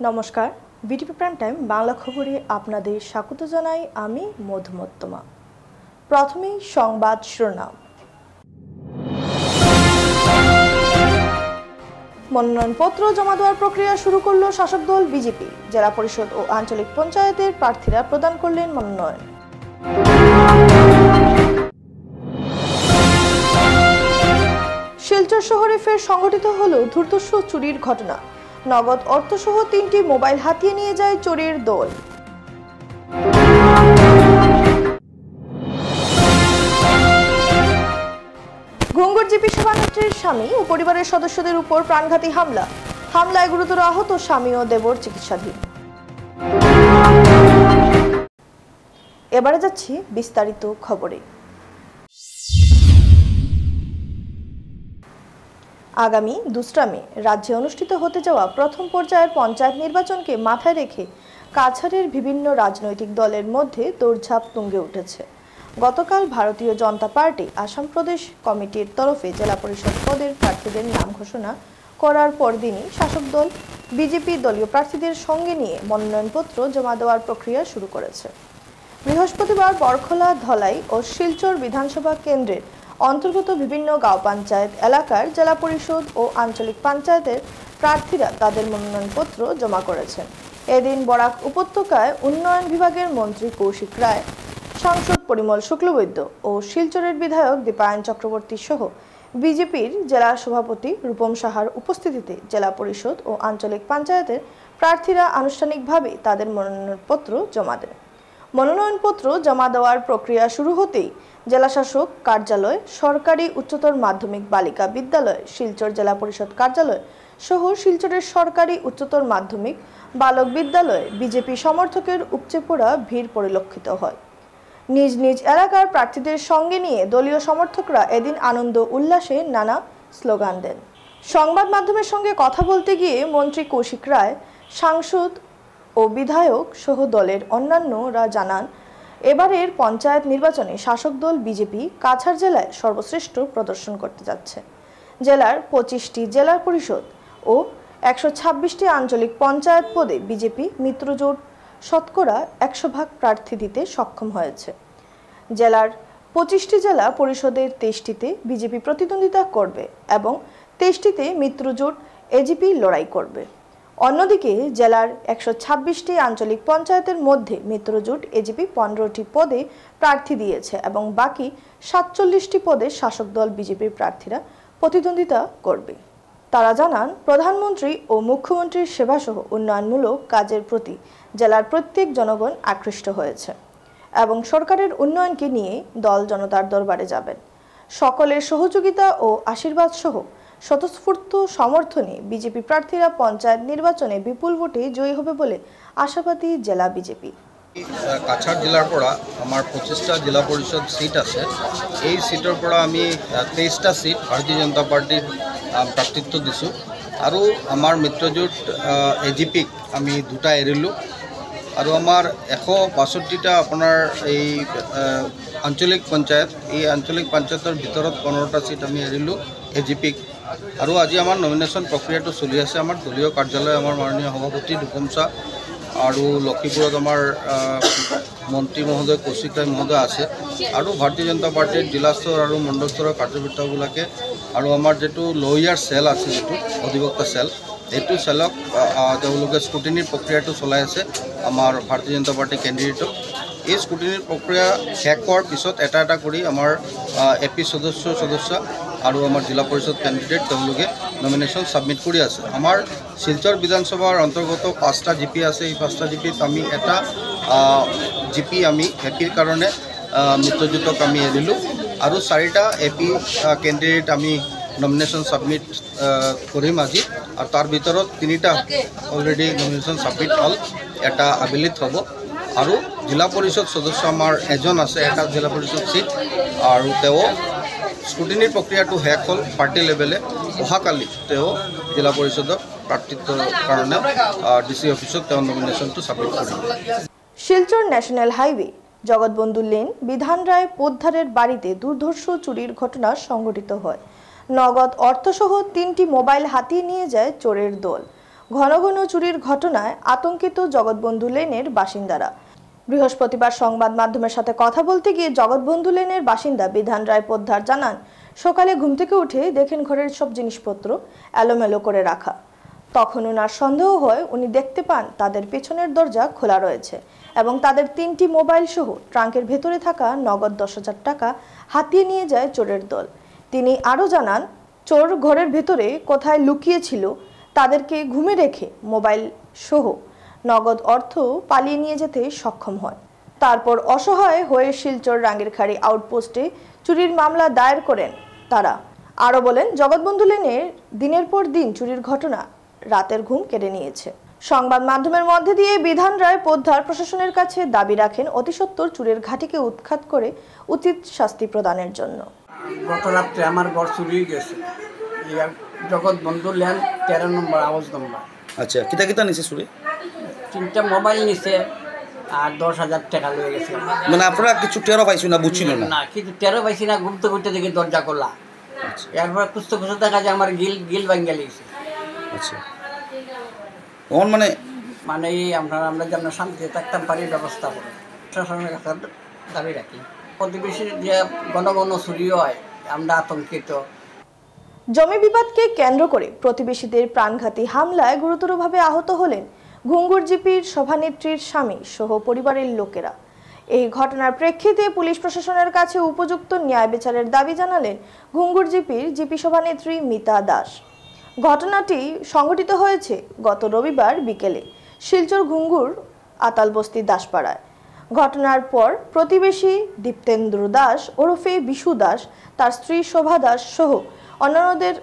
নমস্কার, BTP prime time Bangla খবরে আপনাদের স্বাগত জানাই আমি মধুমত্তমা। প্রথমেই সংবাদ শিরোনাম। মনোনয়নপত্র জমা দেওয়ার প্রক্রিয়া শুরু করল শাসক দল বিজেপি। জেলা পরিষদ ও আঞ্চলিক পঞ্চায়েতের প্রার্থীরা প্রদান করলেন মনোনয়ন। শিলচর শহরে ফের সংঘটিত হল ধূর্তস্য চুরির ঘটনা। নগদ অর্থসহ 3টি মোবাইল হাতিয়ে নিয়ে যায় চোরের দল। ঘুঙ্গুর জিপি সভানেত্রীর স্বামী ও পরিবারের সদস্যদের উপর প্রাণঘাতী হামলায় গুরুতর আহত স্বামী ও দেবর চিকিৎসাধীন। এবারে যাচ্ছি বিস্তারিত খবরে। আগামী 2 মে রাজ্যে অনুষ্ঠিত হতে যাওয়া প্রথম পর্যায়ের পঞ্চায়েত নির্বাচনকে মাথায় রেখে কাছাড়ের বিভিন্ন রাজনৈতিক দলের মধ্যে দৌড়ঝাঁপ তুঙ্গে উঠেছে। গতকাল ভারতীয় জনতা পার্টি আসাম প্রদেশ কমিটির তরফে জেলা পরিষদ পদের প্রার্থীদের নাম ঘোষণা করার পরদিনই শাসক দল বিজেপি দলীয় প্রার্থীদের সঙ্গে নিয়ে মনোনয়নপত্র জমা দেওয়ার প্রক্রিয়া শুরু করেছে। বৃহস্পতিবার বরখলা, ধলাই ও শিলচর বিধানসভা কেন্দ্রের অন্তর্গত বিভিন্ন গাঁও পঞ্চায়েত এলাকার জেলা পরিষদ ও আঞ্চলিক পঞ্চায়েতের প্রার্থীরা তাদের মনোনয়নপত্র জমা করেছেন। এদিন বরাক উপত্যকায় উন্নয়ন বিভাগের মন্ত্রী কৌশিক রায়, সাংসদ পরিমল শুক্লবৈদ্য ও শিলচরের বিধায়ক দীপায়ন চক্রবর্তী সহ বিজেপির জেলা সভাপতি রূপম সাহার উপস্থিতিতে জেলা পরিষদ ও আঞ্চলিক পঞ্চায়েতের প্রার্থীরা আনুষ্ঠানিকভাবে তাদের মনোনয়নপত্র জমা দেন। মনোনয়নপত্র জমা দেওয়ার প্রক্রিয়া শুরু হতেই জেলাশাসক কার্যালয়, সরকারি উচ্চতর মাধ্যমিক বালিকা বিদ্যালয়, শিলচর জেলা পরিষদ কার্যালয় সহ শিলচরের সরকারি উচ্চতর মাধ্যমিক বালক বিদ্যালয়ে বিজেপি সমর্থকের উপচে পড়া ভিড় পরিলক্ষিত হয়। নিজ নিজ এলাকার প্রার্থীদের সঙ্গে নিয়ে দলীয় সমর্থকরা এদিন আনন্দ উল্লাসে নানা স্লোগান দেন। সংবাদ মাধ্যমের সঙ্গে কথা বলতে গিয়ে মন্ত্রী কৌশিক রায়, সাংসদ ও বিধায়ক সহ দলের অন্যান্যরা জানান, এবারের পঞ্চায়েত নির্বাচনে শাসক দল বিজেপি কাছাড় জেলায় সর্বশ্রেষ্ঠ প্রদর্শন করতে যাচ্ছে। জেলার 25টি জেলা পরিষদ ও 126টি আঞ্চলিক পঞ্চায়েত পদে বিজেপি মিত্রজোট শতকরা 100% প্রার্থী দিতে সক্ষম হয়েছে। জেলার 25টি জেলা পরিষদের 23টিতে বিজেপি প্রতিদ্বন্দ্বিতা করবে এবং 23টিতে মিত্রজোট এজিপি লড়াই করবে। অন্যদিকে জেলার 126টি আঞ্চলিক পঞ্চায়েতের মধ্যে মিত্রজোট এজিপি 15টি পদে প্রার্থী দিয়েছে এবং বাকি 47টি পদে শাসক দল বিজেপির প্রার্থীরা প্রতিদ্বন্দ্বিতা করবে। তারা জানান, প্রধানমন্ত্রী ও মুখ্যমন্ত্রীর সেবাসহ উন্নয়নমূলক কাজের প্রতি জেলার প্রত্যেক জনগণ আকৃষ্ট হয়েছে এবং সরকারের উন্নয়নকে নিয়ে দল জনতার দরবারে যাবেন। সকলের সহযোগিতা ও আশীর্বাদ সহ স্বতঃস্ফূর্ত সমর্থনে বিজেপি প্রার্থীরা পঞ্চায়েত নির্বাচনে বিপুল ভোটে জয়ী হবে বলে আশাবাদী জেলা বিজেপি। কাছাড় জেলার পৰা আমার 25টা জেলা পরিষদ সিট আছে। এই সিটৰ পৰা আমি 23টা সিট ভারতীয় জনতা পার্টির প্ৰাৰ্থিত্ব দিছোঁ আৰু আমাৰ মিত্ৰজোঁট এজিপিক আমি 2টা এৰিলোঁ আৰু আমাৰ 162টা আপোনাৰ এই আঞ্চলিক পঞ্চায়ত, এই আঞ্চলিক পঞ্চায়তৰ ভিতৰত 15টা সিট আমি এৰিলোঁ এজিপিক। আৰু আজি আমাৰ নমিনেশ্যন প্ৰক্ৰিয়াটো চলি আছে। আমাৰ দলীয় কাৰ্যালয়, আমাৰ মাননীয় সভাপতি ৰূপম সাহা আৰু লক্ষীপুৰত আমাৰ মন্ত্ৰী মহোদয় কৌশিক ৰায় মহোদয় আছে আৰু ভাৰতীয় জনতা পাৰ্টিৰ জিলা স্তৰ আৰু মণ্ডল স্তৰৰ কাৰ্যকৰ্তাবিলাকে আৰু আমাৰ যিটো লয়াৰ চেল আছে, যিটো অধিবক্তা চেল, এইটো চেলক তেওঁলোকে স্ক্ৰুটিনিৰ প্ৰক্ৰিয়াটো চলাই আছে আমাৰ ভাৰতীয় জনতা পাৰ্টি কেণ্ডিডেটক। এই স্ক্ৰুটিনিৰ প্ৰক্ৰিয়া শেষ হোৱাৰ পিছত এটা এটা কৰি আমাৰ এপি সদস্য আৰু আমাৰ জিলা পৰিষদ কেণ্ডিডেট তেওঁলোকে নমিনেশ্যন ছাবমিট কৰি আছে। আমাৰ শিলচৰ বিধানসভাৰ অন্তৰ্গত 5টা জিপি আছে। এই 5টা জিপিত আমি এটা জিপি আমি এপিৰ কাৰণে মিত্ৰজোঁটক আমি এৰিলোঁ আৰু 4টা এপি কেণ্ডিডেট আমি নমিনেশ্যন ছাবমিট কৰিম আজি। আৰু তাৰ ভিতৰত 3টা অলৰেডি নমিনেশ্যন ছাবমিট হ'ল, এটা আবেলিত হ'ব আৰু জিলা পৰিষদ সদস্য আমাৰ এজন আছে, এটা জিলা পৰিষদ সিট আৰু তেওঁ স্ক্ৰুটিনিৰ প্ৰক্ৰিয়াটো শেষ হ'ল পাৰ্টি লেভেলে। অহাকালি তেওঁ জিলা পৰিষদৰ প্ৰাৰ্থিত্বৰ কাৰণে ডিসি অফিসত তেওঁ নমিনেশ্যনটো ছাবমিট কৰিব। Silchar national highway Jagatbandhu lane বিধান রায় পোদ্দারের বাড়িতে দুর্ধর্ষ চুরির ঘটনা সংঘটিত হয়। নগদ অর্থসহ 3টি মোবাইল হাতিয়ে নিয়ে যায় চোরের দল। ঘন ঘন চুরির ঘটনায় আতঙ্কিত জগৎবন্ধু লেনের বাসিন্দারা। বৃহস্পতিবার সংবাদ মাধ্যমের সাথে কথা বলতে গিয়ে জগৎবন্ধু লেনের বাসিন্দা বিধান রায় পোদ্দার জানান, সকালে ঘুম থেকে উঠে দেখেন ঘরের সব জিনিসপত্র এলোমেলো করে রাখা। তখন ওনার সন্দেহ হয়, উনি দেখতে পান তাদের পেছনের দরজা খোলা রয়েছে এবং তাদের 3টি মোবাইল সহ ট্রাঙ্কের ভেতরে থাকা নগদ 10,000 টাকা হাতিয়ে নিয়ে যায় চোরের দল। তিনি আরও জানান, চোর ঘরের ভেতরে কোথায় লুকিয়ে ছিল, তাদেরকে ঘুমে রেখে মোবাইল সহ নগদ অর্থ পালিয়ে নিয়ে যেতে সক্ষম হয়। তারপর অসহায় হয়ে শিলচর রাঙ্গিরখাড়ি আউটপোস্টে চুরির মামলা দায়ের করেন তারা। আরও বলেন, জগৎবন্ধু লেনের দিনের পর দিন চুরির ঘটনা রাতের ঘুম কেড়ে নিয়েছে। সংবাদ মাধ্যমের মধ্যে দিয়ে বিধান রায় পোদ্দার প্রশাসনের কাছে দাবি রাখেন অতিসত্বর চুরির ঘাটিকে উৎখাত করে উচিত শাস্তি প্রদানের জন্য। গত রাত্রে আমার ঘর চুরি গেছে, জগৎবন্ধু লেন 13 নম্বর হাউস নম্বর। আচ্ছা, কিতা কিতা নিছে চুরি? 3টা মোবাইল নিছে আর 10,000 টাকা লয়ে গেছে। মানে আপনারা কিছু টেরো পাইছো না, বুঝছিল না? না, কিন্তু 13 পাইছি না, ঘুরতে ঘুরতে দেখি দরজা খোলা। এরপর খুঁজতে খুঁজতে দেখা যায় আমার গিল ভাঙ্গা লেগেছে। আচ্ছা, তখন মানে এই আমরা যেন শান্তিতে থাকতাম পারি ব্যবস্থা করে প্রশাসনের কাছে দাবি রাখি। প্রতিবেশীর যে ঘন ঘন চুরি হয়, আমরা আতঙ্কিত। জমি বিবাদকে কেন্দ্র করে প্রতিবেশীদের প্রাণঘাতী হামলায় গুরুতরভাবে আহত হলেন ঘুঙ্গুর জিপির সভানেত্রীর স্বামী সহ পরিবারের লোকেরা। এই ঘটনার প্রেক্ষিতে পুলিশ প্রশাসনের কাছে উপযুক্ত ন্যায় বিচারের দাবি জানালেন ঘুঙ্গুর জিপির জিপি সভানেত্রী মিতা দাস। ঘটনাটি সংঘটিত হয়েছে গত রবিবার বিকেলে শিলচর ঘুঙ্গুর আতালবস্তি দাসপাড়ায়। ঘটনার পর প্রতিবেশী দীপ্তেন্দ্র দাস ওরফে বিশু দাস, তার স্ত্রী শোভা দাস সহ অন্যান্যদের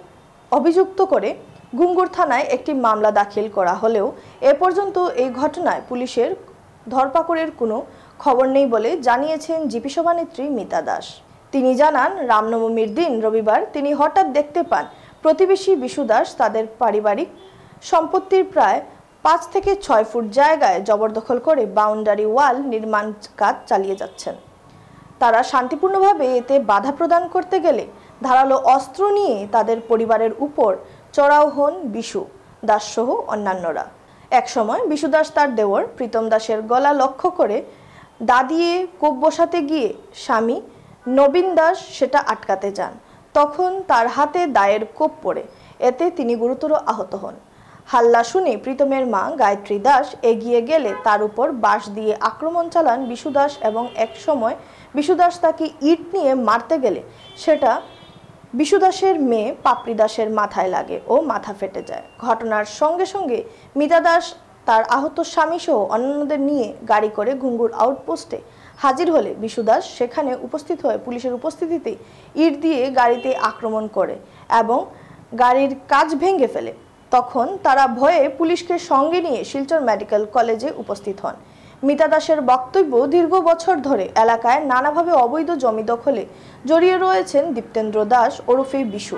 অভিযুক্ত করে ঘুঙ্গুর থানায় একটি মামলা দাখিল করা হলেও এ পর্যন্ত এই ঘটনায় পুলিশের ধরপাকড়ের কোনো খবর নেই বলে জানিয়েছেন জিপি সভানেত্রী মিতা দাস। তিনি জানান, রামনবমীর দিন রবিবার তিনি হঠাৎ দেখতে পান প্রতিবেশী বিশু দাস তাদের পারিবারিক সম্পত্তির প্রায় 5 থেকে 6 ফুট জায়গায় জবরদখল করে বাউন্ডারি ওয়াল নির্মাণ কাজ চালিয়ে যাচ্ছেন। তারা শান্তিপূর্ণভাবে এতে বাধা প্রদান করতে গেলে ধারালো অস্ত্র নিয়ে তাদের পরিবারের উপর চড়াও হন বিশু দাস সহ অন্যান্যরা। একসময় বিশু দাস তার দেওর প্রীতম দাসের গলা লক্ষ্য করে দা দিয়ে কোপ বসাতে গিয়ে স্বামী নবীন দাস সেটা আটকাতে যান। তখন তার হাতে দায়ের কোপ পড়ে, এতে তিনি গুরুতর আহত হন। হাল্লা শুনে প্রীতমের মা গায়ত্রী দাস এগিয়ে গেলে তার উপর বাঁশ দিয়ে আক্রমণ চালান বিশু দাস এবং এক সময় বিশু দাস তাকে ইট নিয়ে মারতে গেলে সেটা বিশু দাসের মেয়ে পাপড়ি দাসের মাথায় লাগে ও মাথা ফেটে যায়। ঘটনার সঙ্গে সঙ্গে মিতা দাস তার আহত স্বামী সহ অন্যান্যদের নিয়ে গাড়ি করে ঘুঙ্গুর আউটপোস্টে হাজির হলে বিশু দাস সেখানে উপস্থিত হয়ে পুলিশের উপস্থিতিতে ইট দিয়ে গাড়িতে আক্রমণ করে এবং গাড়ির কাঁচ ভেঙে ফেলে। তখন তারা ভয়ে পুলিশকে সঙ্গে নিয়ে শিলচর মেডিকেল কলেজে উপস্থিত হন। মিতা দাসের বক্তব্য, দীর্ঘ বছর ধরে এলাকায় নানাভাবে অবৈধ জমি দখলে জড়িয়ে রয়েছেন দীপ্তেন্দ্র দাস ওরফে বিশু।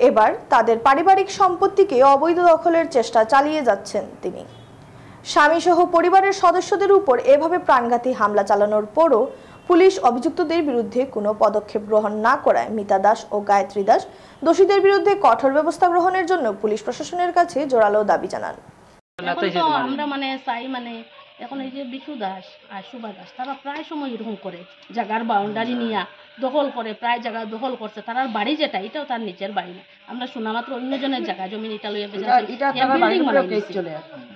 এবার তাদের পারিবারিক সম্পত্তিকে অবৈধ দখলের চেষ্টা চালিয়ে যাচ্ছেন তিনি। স্বামী সহ পরিবারের সদস্যদের উপর এভাবে প্রাণঘাতী হামলা চালানোর পরও পুলিশ অভিযুক্তদের বিরুদ্ধে কোনো পদক্ষেপ গ্রহণ না করায় মিতা দাস ও গায়ত্রী দাস দোষীদের বিরুদ্ধে কঠোর ব্যবস্থা গ্রহণের জন্য পুলিশ প্রশাসনের কাছে জোরালো দাবি জানান। আমরা চাই এখন এই যে বিশু দাস আর শোভা দাস তারা প্রায় সময় এরকম করে জায়গার বাউন্ডারি নিয়ে দখল করে, প্রায় জায়গা দখল করছে। তার বাড়ি যেটা, এটাও তার নিচের বাড়ি না, আমরা শোনা মাত্র অন্যজনের জায়গা জমি এটা লইয়া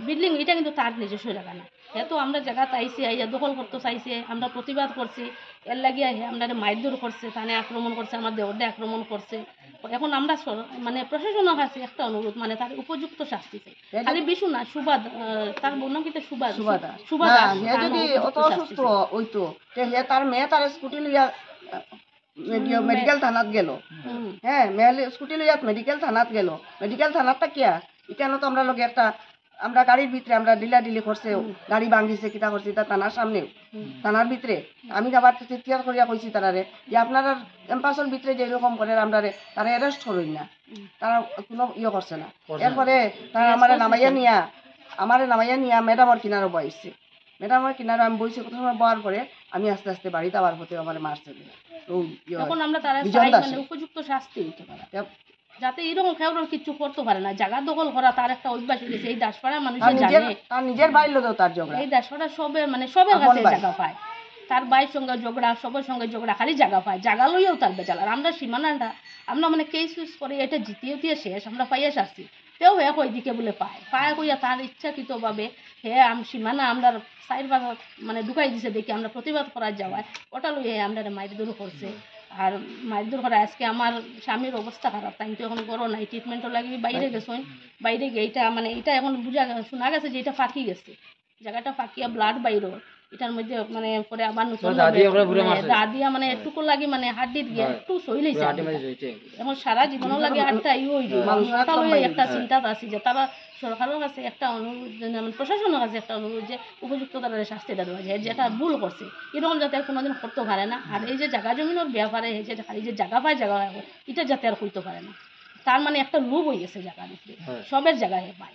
বিল্ডিং, এটা কিন্তু তার নিজস্ব জায়গা না। এত আমরা জায়গা চাইছি, আইয়া দখল করতে চাইছে, আমরা প্রতিবাদ করছি, এর লাগিয়ে আমরা মারধর করছে, থানে আক্রমণ করছে, আমার দেহরে আক্রমণ করছে। এখন আমরা প্রশাসনের কাছে একটা অনুরোধ, তার উপযুক্ত শাস্তি চাই। খালি বিশু না, সুভা, তার বোন কিন্তু সুভা তার মেয়ে তার স্কুটি লইয়া মেডিকেল থানাত গেল। হ্যাঁ, মেয়ে স্কুটি লইয়া মেডিকেল থানাত গেল। মেডিকেল থানাতটা কিয়া ইটানো তো আমরা লগে একটা আমরা গাড়ির ভিতরে আমরা ডিলি করছে, গাড়ি ভাঙিছে, কিতা করছে, তা থানার সামনে থানার ভিতরে আমি যাবার চিৎকার করিয়া কইছি তারারে যে আপনারা ক্যাম্পাসের ভিতরে যে এরকম করে আমরা তারা অ্যারেস্ট করুন না, তারা কোনো করছে না। এরপরে তারা আমারে নামাইয়া নিয়া ম্যাডামের কিনারে বসছে। ম্যাডামের কিনারে আমি বইছি, কত সময় বয়ার পরে আমি আস্তে আস্তে বাড়িতে আবার হতে আমার মারছে। উপযুক্ত শাস্তি যাতে এরকম কেউ কিছু করতে পারে না। জায়গা দখল করা তার একটা অভ্যাস হয়ে গেছে। এই দাসপাড়ার মানুষের জানে তার নিজের বাইর লোক তার ঝগড়া, এই দাসপাড়া সবের মানে সবের কাছে জায়গা পায়, তার ভাইয়ের সঙ্গে ঝগড়া, সবার সঙ্গে ঝগড়া, খালি জায়গা পায়, জায়গা লইয়াও তার বেচাল। আর আমরা সীমানাটা আমরা মানে কেস ইউজ করে এটা জিতিয়ে শেষ, আমরা পাইয়া আসছি, তেও হে ওইদিকে বলে পায় কইয়া তার ইচ্ছাকৃতভাবে হে সীমানা আমরা সাইড বাজার মানে ঢুকাই দিছে দেখি আমরা প্রতিবাদ করা যাওয়ায় ওটা লইয়ে আমরা মারধর করছে। আর মারধর করা আজকে আমার স্বামীর অবস্থা খারাপ, তাই তো এখন গরো নাই, ট্রিটমেন্টও লাগি বাইরে গেছেন, বাইরে গিয়ে এটা মানে এটা এখন শোনা গেছে যে এটা ফাঁকি গেছে, জায়গাটা ফাঁকিয়া ব্লাড বাইরো এটার মধ্যে মানে পরে আবার নতুন দাদিয়া মানে একটুকু লাগে মানে হাড্ডির গিয়ে একটু সই লইছে, এখন সারা জীবনও লাগে হাড্ডা ইউ হয়ে একটা চিন্তা আছে যে তারা সরকারের কাছে একটা অনুরোধ, মানে প্রশাসনের কাছে একটা অনুরোধ যে উপযুক্ত তারা শাস্তিটা দেওয়া যায়, যেটা ভুল করছে এরকম যাতে আর কোনোদিন করতে পারে না। আর এই যে জায়গা জমিনের ব্যাপারে যে খালি যে জায়গা পায় জায়গা এটা যাতে আর করতে পারে না, তার মানে একটা লোভ হয়ে গেছে জায়গা দিতে, সবের জায়গায় পায়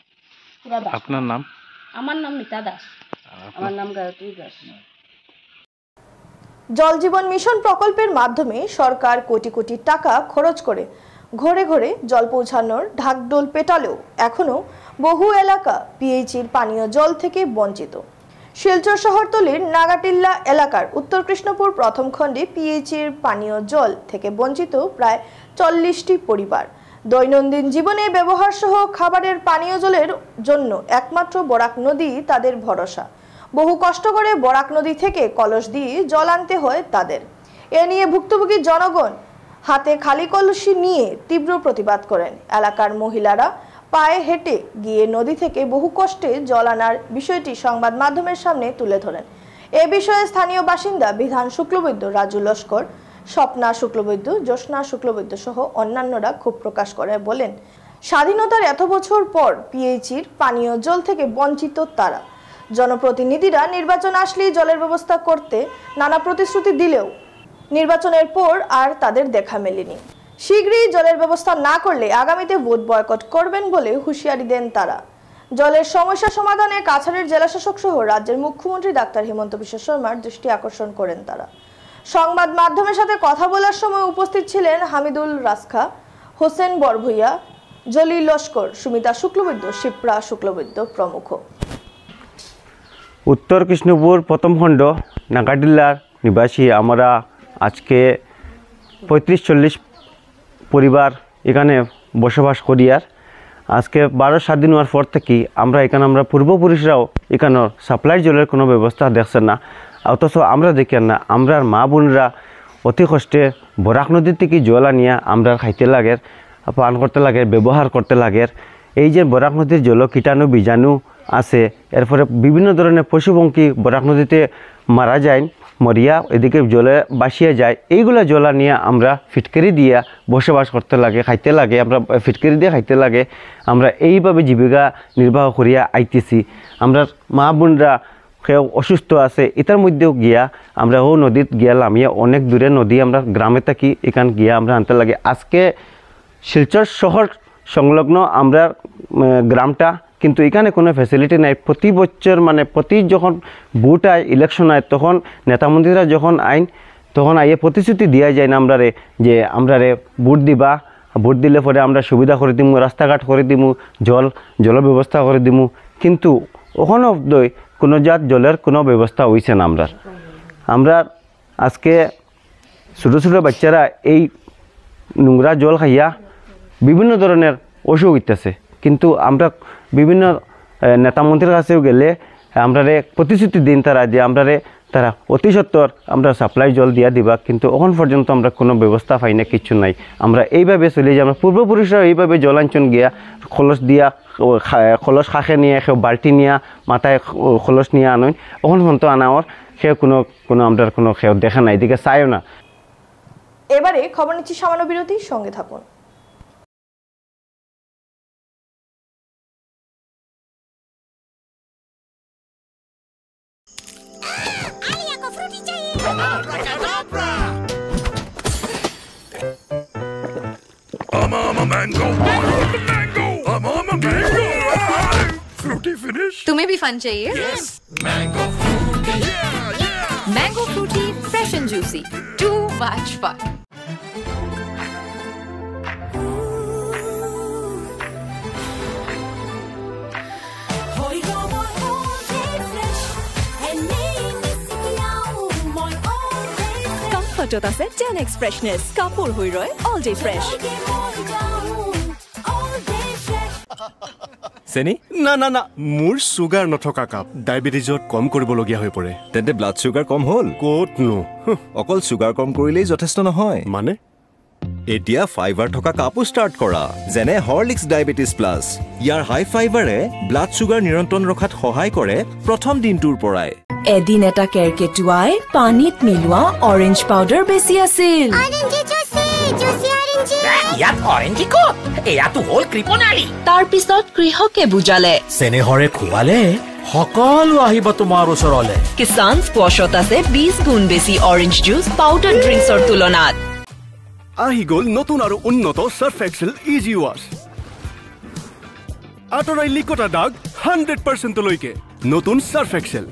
পুরা। আপনার নাম? আমার নাম মিতা দাস। আমার নাম গায়ত্রী দাস। জল জীবন মিশন প্রকল্পের মাধ্যমে সরকার কোটি কোটি টাকা খরচ করে ঘরে ঘরে জল পৌঁছানোর ঢাকঢোল পেটালেও এখনও বহু এলাকা পিএইচির পানীয় জল থেকে বঞ্চিত। শিলচর শহরতলির নাগাটিল্লা এলাকার উত্তর কৃষ্ণপুর প্রথম খণ্ডে পিএইচির পানীয় জল থেকে বঞ্চিত প্রায় 40টি পরিবার। দৈনন্দিন জীবনে ব্যবহার সহ খাবারের পানীয় জলের জন্য একমাত্র বরাক নদী তাদের ভরসা। বহু কষ্ট করে বরাক নদী থেকে কলস দিয়ে জল আনতে হয় তাদের। এ নিয়ে ভুক্তভোগী জনগণ হাতে খালি কলসি নিয়ে তীব্র প্রতিবাদ করেন। এলাকার মহিলারা পায়ে হেঁটে গিয়ে নদী থেকে বহু কষ্টে জল আনার বিষয়টি সংবাদ মাধ্যমের সামনে তুলে ধরেন। এ বিষয়ে স্থানীয় বাসিন্দা বিধান শুক্লবৈদ্য, রাজু লস্কর, স্বপ্না শুক্লবৈদ্য, জ্যোৎস্না শুক্লবৈদ্য সহ অন্যান্যরা ক্ষোভ প্রকাশ করে বলেন, স্বাধীনতার এত বছর পর পিএইচির পানীয় জল থেকে বঞ্চিত তারা। জনপ্রতিনিধিরা নির্বাচন আসলেই জলের ব্যবস্থা করতে নানা প্রতিশ্রুতি দিলেও নির্বাচনের পর আর তাদের দেখা মেলেনি। শীঘ্রই জলের ব্যবস্থা না করলে আগামীতে ভোট বয়কট করবেন বলে হুঁশিয়ারি দেন তারা। জলের সমস্যা সমাধানে কাছাড়ের জেলাশাসক সহ রাজ্যের মুখ্যমন্ত্রী ডাক্তার হিমন্ত বিশ্ব শর্মার দৃষ্টি আকর্ষণ করেন তারা। সংবাদ মাধ্যমের সাথে কথা বলার সময় উপস্থিত ছিলেন হামিদুল রাসখা, হোসেন বরভুইয়া, জলি লস্কর, সুমিতা শুক্লবৈদ্য, শিপ্রা শুক্লবৈদ্য প্রমুখ। উত্তর কৃষ্ণপুর প্রথম খণ্ড নাগাটিল্লার নিবাসী আমরা আজকে 35-40 পরিবার এখানে বসবাস করি। আর আজকে 12 স্বাধীন হওয়ার পর থেকে আমরা পূর্বপুরুষরাও এখানে সাপ্লাই জলের কোনো ব্যবস্থা দেখছেন না, অথচ আমরা দেখেন না। আমরা মা বোনরা অতি কষ্টে বরাক নদীর থেকে জল আনিয়া আমরা খাইতে লাগে, পান করতে লাগে, ব্যবহার করতে লাগে। এই যে বরাক নদীর জল কীটাণু বীজাণু আছে, এরপরে বিভিন্ন ধরনের পশুপঙ্খী বরাক নদীতে মারা যায়, মরিয়া এদিকে জলে বাসিয়ে যায়। এইগুলো জল নিয়ে আমরা ফিটকারি দিয়া বসবাস করতে লাগে, খাইতে লাগে, আমরা ফিটকারি দিয়ে খাইতে লাগে। আমরা এইভাবে জীবিকা নির্বাহ করিয়া আইতেছি। আমরা মা বোনরা কেউ অসুস্থ আছে, এটার মধ্যেও গিয়া আমরা ও নদীত গিয়া নামিয়া, অনেক দূরে নদী আমরা গ্রামে থাকি, এখান গিয়া আমরা আনতে লাগে। আজকে শিলচর শহর সংলগ্ন আমরা গ্রামটা, কিন্তু এখানে কোনো ফ্যাসিলিটি নাই। প্রতি বছর প্রতি যখন ভোট আয়, ইলেকশন আয়, তখন নেতামন্ত্রীরা যখন আইন তখন আইয়ে প্রতিশ্রুতি দেওয়া যায় না আমরারে যে আমরারে ভোট দিবা, ভোট দিলে পরে আমরা সুবিধা করে দিমু, রাস্তাঘাট করে দিমু, জল ব্যবস্থা করে দিমু, কিন্তু ওখানে অবধি কোনো জলের কোনো ব্যবস্থা হয়েছে না। আমরা আজকে ছোটো ছোটো বাচ্চারা এই নোংরা জল খাইয়া বিভিন্ন ধরনের অসুখ হইতেছে, কিন্তু আমরা বিভিন্ন নেতামন্ত্রীর কাছেও গেলে আমরা প্রতিশ্রুতি দিন তারা যে তারা অতি সত্বর আমরা সাপ্লাই জল দিয়া দিবা, কিন্তু এখন পর্যন্ত আমরা কোনো ব্যবস্থা পাই না, কিছু নাই। আমরা এইভাবে চলে যাই। আমরা পূর্বপুরুষরা এইভাবে জলাঞ্চন গিয়া খলস দিয়া, খলস খাখে নিয়ে কেউ বাল্টি নিয়ে মাথায় খলস নিয়ে আনই, এখন পর্যন্ত আনাওয়ার সে কোনো আমরা কোনো কেউ দেখা নাই, এদিকে চাইও না। এবারে খবর নিচ্ছি সামান্য বিরতির সঙ্গে থাকুন। I'm a mango. I'm a mango. Fruity finish. तुम्हें भी फन चाहिए? Yes. Mango fruity. Yeah. Mango fruity, fresh and juicy. Too much fun. শাৰ্টত আছে 10x ফ্ৰেছনেছ কাপোৰ হৈ ৰয় অল ডে ফ্ৰেছ চেনি না না না মোৰ সুগাৰ নথকা কাপ ডায়েবেটিছত কম কৰিবলগীয়া হৈ পৰে তেন্তে ব্লাড চুগাৰ কম হ'ল ক'তনো অকল চুগাৰ কম কৰিলেই যথেষ্ট নহয় মানে এতিয়া ফাইবাৰ থকা কাপো ষ্টাৰ্ট কৰা যেনে হৰলিক্স ডায়েবেটিছ প্লাছ ইয়াৰ হাই ফাইবাৰে ব্লাড চুগাৰ নিয়ন্ত্ৰণ ৰখাত সহায় কৰে প্ৰথম দিনটোৰ পৰাই এদিন এটা কেৰকেটুৱাই পানীত মিলোৱা অৰেঞ্জ পাউডাৰ বেছি আছিল ইয়াত অৰেঞ্জি ক'ত এয়াতো হ'ল কৃপণালী তাৰ পিছত কৃষকে বুজালে চেনেহৰে খুৱালে সকলো আহিব তোমাৰ ওচৰলৈ কিষান স্কোৱাছত আছে 20 গুণ বেছি অৰেঞ্জ জুচ পাউডাৰ ড্ৰিংকছৰ তুলনাত আহি গ'ল নতুন আৰু উন্নত সাৰ্ফ এক্সেল ইজি ৱাছ আঁতৰাই লিকতা দাগ 100% লৈকে নতুন Surf Excel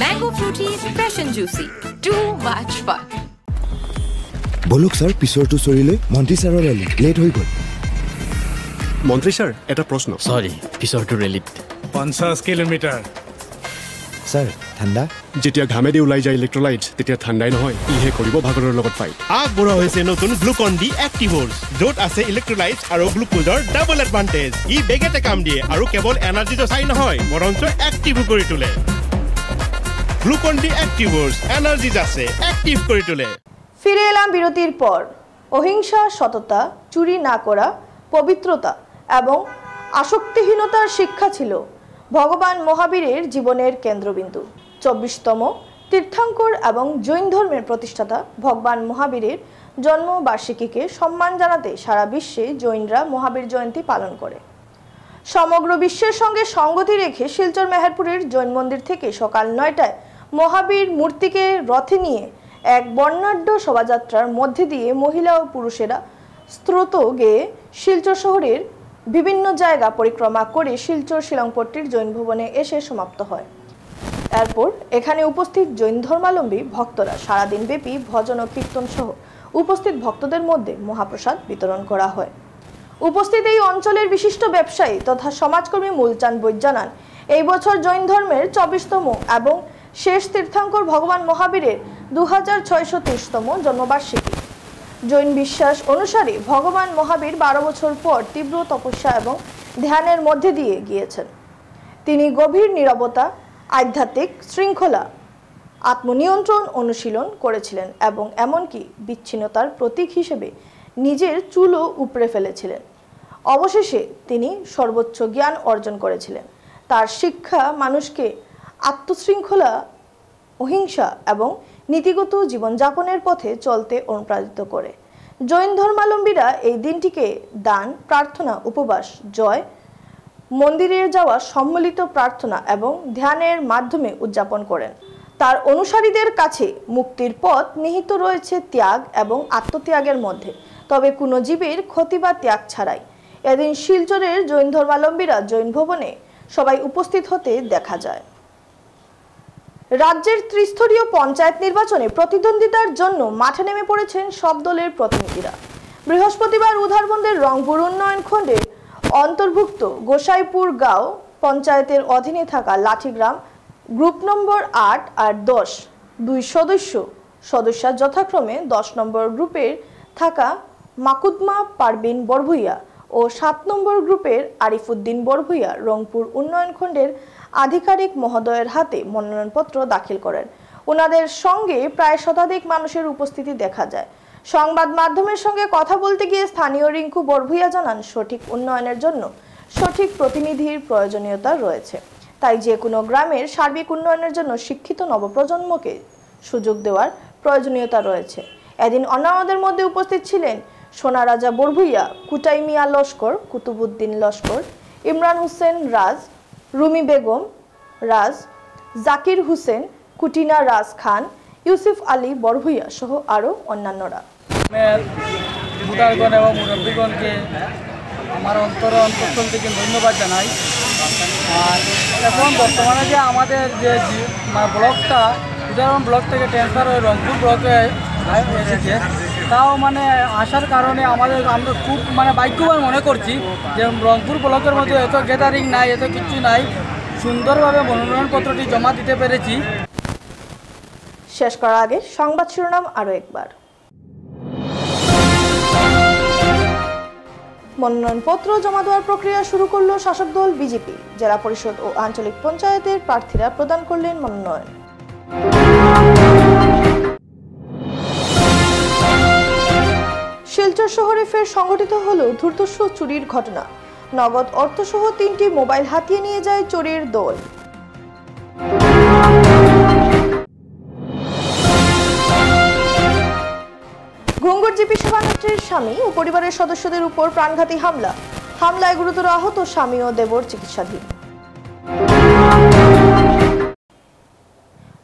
Mango fruity, fresh and juicy. Too much fun. বলক স্যার পিছৰটো চৰিলে মন্ত্ৰী ছাৰৰ ৰেলী লেট হৈ গ'ল মন্ত্ৰী ছাৰ এটা প্ৰশ্ন সৰি পিছৰটো ৰেলীত 50 কিলোমিটাৰ স্যাৰ ঠাণ্ডা যেতিয়া ঘামেদি ওলাই যায় ইলেক্ট্ৰোলাইটছ তেতিয়া ঠাণ্ডাই নহয় ইহে কৰিব ভাগৰৰ লগত ফাইট আগবঢ়া হৈছে নতুন গ্লুকন ডি এক্টিভৰ্ছ য'ত আছে ইলেক্ট্ৰোলাইটছ আৰু গ্লুকোজৰ ডাবল এডভান্টেজ ই বেগেতে কাম দিয়ে আৰু কেৱল এনাৰ্জিটো চাই নহয় বৰঞ্চ এক্টিভো কৰি তোলে গ্লুকন ডি এক্টিভৰ্ছ এনাৰ্জি আছে এক্টিভ কৰি তোলে ফিরে এলাম বিরতির পর অহিংসা সততা চুরি না করা পবিত্রতা এবং আসক্তিহীনতার শিক্ষা ছিল ভগবান মহাবীরের জীবনের কেন্দ্রবিন্দু 24তম তীর্থঙ্কর এবং জৈন ধর্মের প্রতিষ্ঠাতা ভগবান মহাবীরের জন্মবার্ষিকীকে সম্মান জানাতে সারা বিশ্বে জৈনরা মহাবীর জয়ন্তী পালন করে সমগ্র বিশ্বের সঙ্গে সঙ্গতি রেখে শিলচর মেহেরপুরের জৈন মন্দির থেকে সকাল 9টায় মহাবীর মূর্তিকে রথে নিয়ে এক বর্ণাঢ্য শোভাযাত্রার মধ্যে দিয়ে মহিলা ও পুরুষেরা স্রোত গেয়ে শিলচর শহরের বিভিন্ন জায়গা পরিক্রমা করে শিলচর শিলংপট্টির জৈন ভবনে এসে সমাপ্ত হয় এরপর এখানে উপস্থিত জৈন ধর্মাবলম্বী ভক্তরা সারাদিন ব্যাপী ভজন ও কীর্তন সহ উপস্থিত ভক্তদের মধ্যে মহাপ্রসাদ বিতরণ করা হয় উপস্থিত এই অঞ্চলের বিশিষ্ট ব্যবসায়ী তথা সমাজকর্মী মূলচাঁদ বৈদ্য জানান এই বছর জৈন ধর্মের 24তম এবং শেষ তীর্থঙ্কর ভগবান মহাবীরের 2630তম জন্মবার্ষিকী জৈন বিশ্বাস অনুসারে ভগবান মহাবীর 12 বছর পর তীব্র তপস্যা এবং ধ্যানের মধ্যে দিয়ে গিয়েছেন তিনি গভীর নীরবতা আধ্যাত্মিক শৃঙ্খলা আত্মনিয়ন্ত্রণ অনুশীলন করেছিলেন এবং এমনকি বিচ্ছিন্নতার প্রতীক হিসেবে নিজের চুলও উপড়ে ফেলেছিলেন অবশেষে তিনি সর্বোচ্চ জ্ঞান অর্জন করেছিলেন তার শিক্ষা মানুষকে আত্মশৃঙ্খলা অহিংসা এবং নীতিগত জীবনযাপনের পথে চলতে অনুপ্রাণিত করে জৈন ধর্মাবলম্বীরা এই দিনটিকে দান প্রার্থনা উপবাস জয় মন্দিরে যাওয়া সম্মিলিত প্রার্থনা এবং ধ্যানের মাধ্যমে উদযাপন করেন তার অনুসারীদের কাছে মুক্তির পথ নিহিত রয়েছে ত্যাগ এবং আত্মত্যাগের মধ্যে তবে কোনো জীবের ক্ষতি বা ত্যাগ ছাড়াই এদিন শিলচরের জৈন ধর্মাবলম্বীরা জৈন ভবনে সবাই উপস্থিত হতে দেখা যায় রাজ্যের ত্রিস্তরীয় পঞ্চায়েত নির্বাচনে প্রতিদ্বন্দ্বিতার জন্য মাঠে নেমে পড়েছেন সব দলের প্রতিনিধিরা বৃহস্পতিবার উধারবন্দের রংপুর উন্নয়ন খণ্ডের অন্তর্ভুক্ত গোসাইপুর গাঁও পঞ্চায়েতের অধীনে থাকা লাঠিগ্রাম গ্রুপ নম্বর 8 আর 10 দুই সদস্যা যথাক্রমে 10 নম্বর গ্রুপের থাকা মাকুদমা পারবিন বরভুইয়া ও 7 নম্বর গ্রুপের আরিফুদ্দিন বরভুইয়া রংপুর উন্নয়ন খণ্ডের আধিকারিক মহোদয়ের হাতে মনোনয়নপত্র দাখিল করেন ওনাদের সঙ্গে প্রায় শতাধিক মানুষের উপস্থিতি দেখা যায় সংবাদ মাধ্যমের সঙ্গে কথা বলতে গিয়ে স্থানীয় রিঙ্কু বরভুইয়া জানান সঠিক উন্নয়নের জন্য সঠিক প্রতিনিধির প্রয়োজনীয়তা রয়েছে তাই যে কোনো গ্রামের সার্বিক উন্নয়নের জন্য শিক্ষিত নবপ্রজন্মকে সুযোগ দেওয়ার প্রয়োজনীয়তা রয়েছে এদিন অন্যান্যদের মধ্যে উপস্থিত ছিলেন সোনারাজা বরভুইয়া কুটাই মিয়া লস্কর কুতুবুদ্দিন লস্কর ইমরান হোসেন রাজ রুমি বেগম রাজ জাকির হোসেন কুটিনা রাজ খান ইউসুফ আলী বরভুইয়া সহ আরও অন্যান্যরা ভোটারগণ এবং মুরব্বীগণকে আমার অন্তঃস্থল থেকে ধন্যবাদ জানাই আর এখন বর্তমানে যে আমাদের যে ব্লকটা উদাহরণ ব্লক থেকে ট্রান্সফার হয়ে রংপুর ব্লকে এসেছে তাও মানে আসার কারণে আমরা খুব ভাগ্যবান মনে করছি যে রংপুর ব্লকের মধ্যে এত গ্যাদারিং নাই এত কিছু নাই সুন্দরভাবে মনোনয়নপত্রটি জমা দিতে পেরেছি। শেষ করার আগে সংবাদ শিরোনাম আরও একবার। মনোনয়নপত্র জমা দেওয়ার প্রক্রিয়া শুরু করল শাসক দল বিজেপি। জেলা পরিষদ ও আঞ্চলিক পঞ্চায়েতের প্রার্থীরা প্রদান করলেন মনোনয়ন। শিলচর শহরে ফের সংঘটিত হল ধূর্তস্য চুরির ঘটনা। নগদ অর্থসহ 3টি মোবাইল হাতিয়ে নিয়ে যায় চোরের দল। ঘুঙ্গুরজীবী সেবানেত্রীর স্বামী ও পরিবারের সদস্যদের উপর প্রাণঘাতী হামলায় গুরুতর আহত স্বামী ও দেবর চিকিৎসাধীন।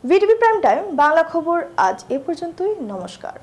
ভিটিভি প্রাইম টাইম বাংলা খবর আজ এ পর্যন্তই। নমস্কার।